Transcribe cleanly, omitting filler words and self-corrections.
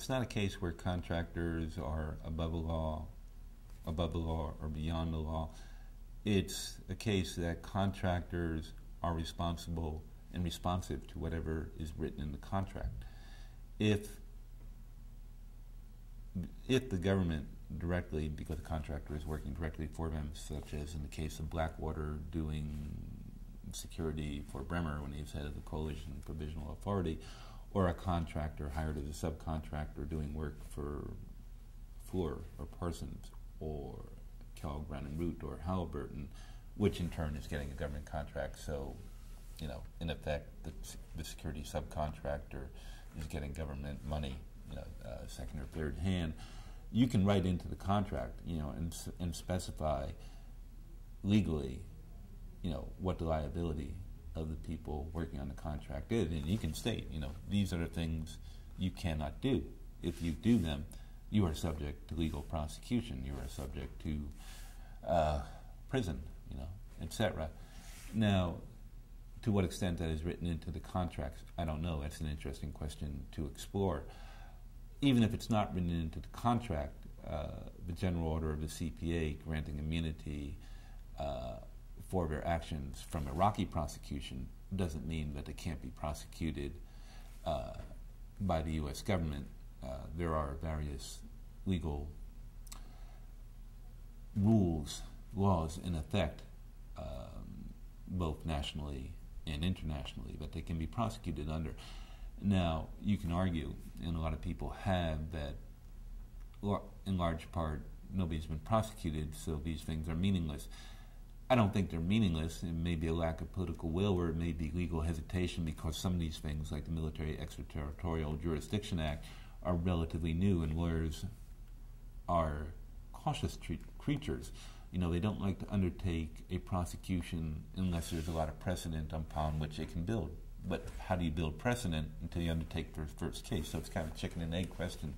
it's not a case where contractors are above the law or beyond the law. It's a case that contractors are responsible and responsive to whatever is written in the contract. If the government directly, because the contractor is working directly for them, such as in the case of Blackwater doing security for Bremer when he was head of the Coalition Provisional Authority, or a contractor hired as a subcontractor doing work for Fluor or Parsons or Kellogg, Brown and Root or Halliburton, which in turn is getting a government contract. So, you know, in effect, the security subcontractor is getting government money, you know, second or third hand. You can write into the contract, you know, and specify legally, you know, what the liability of the people working on the contract is, and you can state, you know, these are the things you cannot do. If you do them, you are subject to legal prosecution. You are subject to prison, you know, etc. Now, to what extent that is written into the contracts, I don't know. That's an interesting question to explore. Even if it's not written into the contract, the general order of the CPA granting immunity for their actions from Iraqi prosecution doesn't mean that they can't be prosecuted by the U.S. government. There are various legal laws in effect, both nationally and internationally, that they can be prosecuted under. Now, you can argue, and a lot of people have, that in large part nobody's been prosecuted, so these things are meaningless. I don't think they're meaningless. It may be a lack of political will, or it may be legal hesitation, because some of these things, like the Military Extraterritorial Jurisdiction Act, are relatively new, and lawyers are cautious creatures. You know, they don't like to undertake a prosecution unless there's a lot of precedent upon which they can build. But how do you build precedent until you undertake the first case? So it's kind of a chicken and egg question.